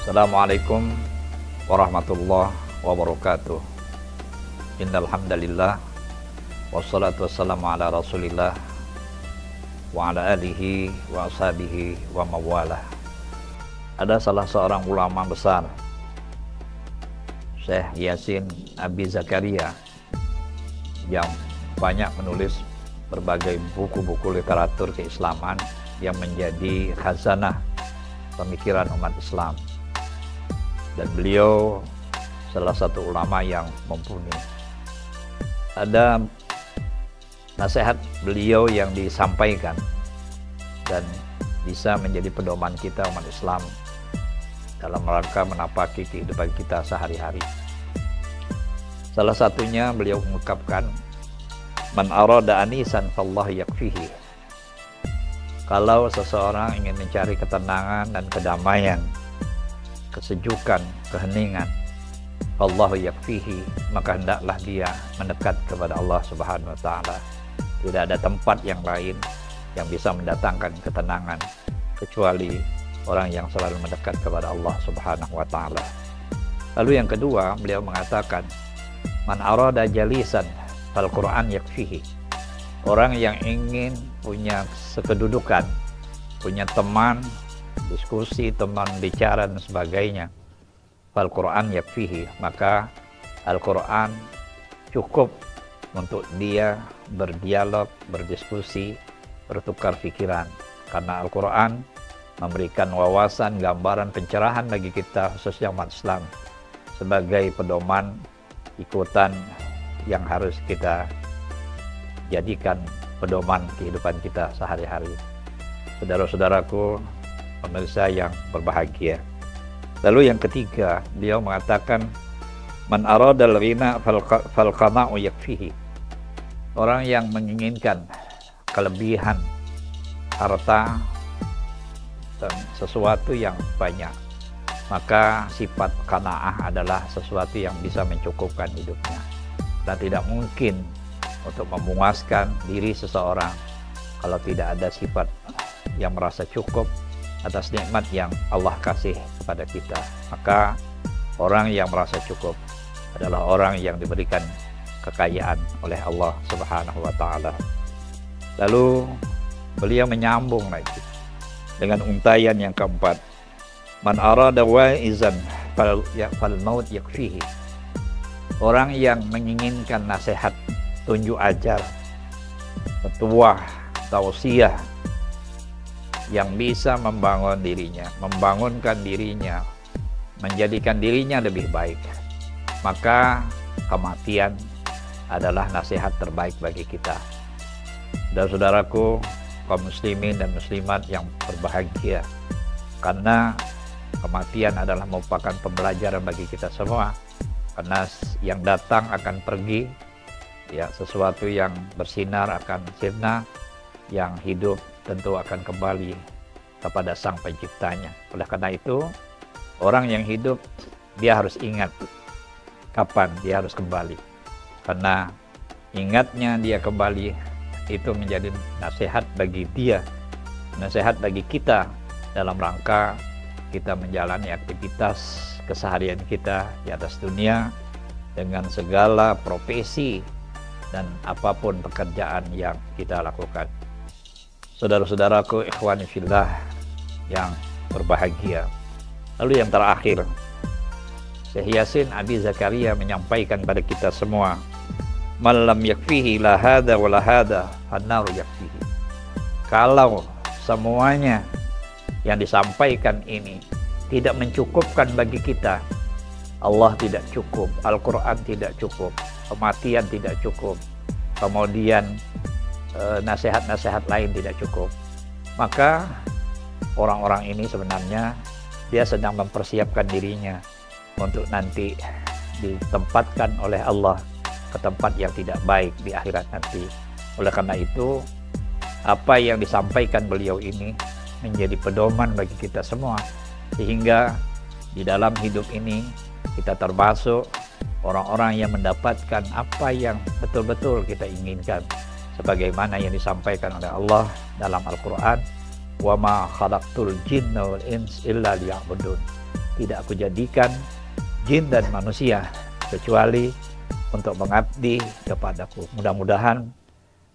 Assalamualaikum warahmatullahi wabarakatuh. Innal hamdalillah wassalatu wassalamu ala Rasulillah wa ala alihi wa ashabihi wa mawalah. Ada salah seorang ulama besar, Syekh Yasin Abi Zakaria, yang banyak menulis berbagai buku-buku literatur keislaman yang menjadi khazanah pemikiran umat Islam. Dan beliau salah satu ulama yang mumpuni. Ada nasihat beliau yang disampaikan dan bisa menjadi pedoman kita umat Islam dalam rangka menapaki kehidupan kita sehari-hari. Salah satunya beliau mengungkapkan, man arada anisan fallah yakfihi. Kalau seseorang ingin mencari ketenangan dan kedamaian, kesejukan, keheningan, Allahu yakfihi, maka hendaklah dia mendekat kepada Allah Subhanahu wa taala. Tidak ada tempat yang lain yang bisa mendatangkan ketenangan kecuali orang yang selalu mendekat kepada Allah Subhanahu wa taala. Lalu yang kedua, beliau mengatakan, man arada jalisan fal Qur'an yakfihi. Orang yang ingin punya sekedudukan, punya teman diskusi, teman bicara dan sebagainya, fal Quran yakfihi, maka Al-Quran cukup untuk dia berdialog, berdiskusi, bertukar pikiran. Karena Al-Quran memberikan wawasan, gambaran, pencerahan bagi kita, khususnya umat Islam, sebagai pedoman ikutan yang harus kita jadikan pedoman kehidupan kita sehari-hari. Saudara-saudaraku, pemirsa yang berbahagia. Lalu yang ketiga, beliau mengatakan, man aradal ghina fal qana'u yakfihi. Orang yang menginginkan kelebihan harta dan sesuatu yang banyak, maka sifat qanaah adalah sesuatu yang bisa mencukupkan hidupnya. Dan tidak mungkin untuk memuaskan diri seseorang kalau tidak ada sifat yang merasa cukup atas nikmat yang Allah kasih kepada kita. Maka orang yang merasa cukup adalah orang yang diberikan kekayaan oleh Allah Subhanahu wa taala. Lalu beliau menyambung lagi dengan untayan yang keempat, man arada wa'izan fal maut yakfihi. Orang yang menginginkan nasihat, tunjuk ajar, petuah, tausiah yang bisa membangun dirinya, membangunkan dirinya, menjadikan dirinya lebih baik, maka kematian adalah nasihat terbaik bagi kita. Dan saudaraku, kaum muslimin dan muslimat yang berbahagia, karena kematian adalah merupakan pembelajaran bagi kita semua. Karena yang datang akan pergi, ya, sesuatu yang bersinar akan sirna, yang hidup tentu akan kembali kepada Sang Penciptanya. Oleh karena itu, orang yang hidup, dia harus ingat kapan dia harus kembali. Karena ingatnya dia kembali, itu menjadi nasihat bagi dia, nasihat bagi kita dalam rangka kita menjalani aktivitas keseharian kita di atas dunia dengan segala profesi dan apapun pekerjaan yang kita lakukan. Saudara-saudaraku, ikhwani fillah yang berbahagia. Lalu yang terakhir, Syekh Yasin Abi Zakaria menyampaikan pada kita semua, man lam yakfihi la hada wa la hada fannaru yakfihi. Kalau semuanya yang disampaikan ini tidak mencukupkan bagi kita, Allah tidak cukup, Al-Quran tidak cukup, kematian tidak cukup, kemudian nasihat-nasihat lain tidak cukup, maka orang-orang ini sebenarnya dia sedang mempersiapkan dirinya untuk nanti ditempatkan oleh Allah ke tempat yang tidak baik di akhirat nanti. Oleh karena itu, apa yang disampaikan beliau ini menjadi pedoman bagi kita semua, sehingga di dalam hidup ini kita termasuk orang-orang yang mendapatkan apa yang betul-betul kita inginkan, sebagaimana yang disampaikan oleh Allah dalam Al-Quran, wa ma khalaqtul jinna wal ins illa liya'budun. tidak aku jadikan jin dan manusia kecuali untuk mengabdi kepadaku. Mudah-mudahan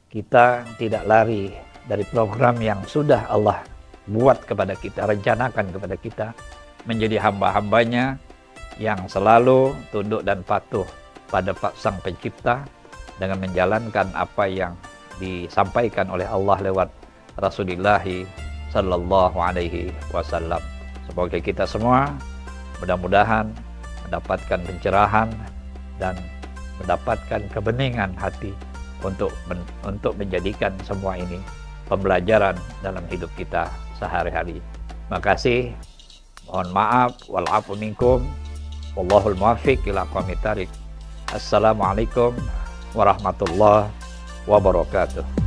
kita tidak lari dari program yang sudah Allah buat kepada kita, rencanakan kepada kita, menjadi hamba-hambanya yang selalu tunduk dan patuh pada Sang Pencipta dengan menjalankan apa yang disampaikan oleh Allah lewat Rasulullah Sallallahu Alaihi Wasallam. Semoga kita semua mudah-mudahan mendapatkan pencerahan dan mendapatkan kebeningan hati untuk menjadikan semua ini pembelajaran dalam hidup kita sehari-hari. Makasih, mohon maaf, wal afu minkum, wallahul muwaffiq ila aqwamit thariq. Assalamualaikum warahmatullahi wabarakatuh.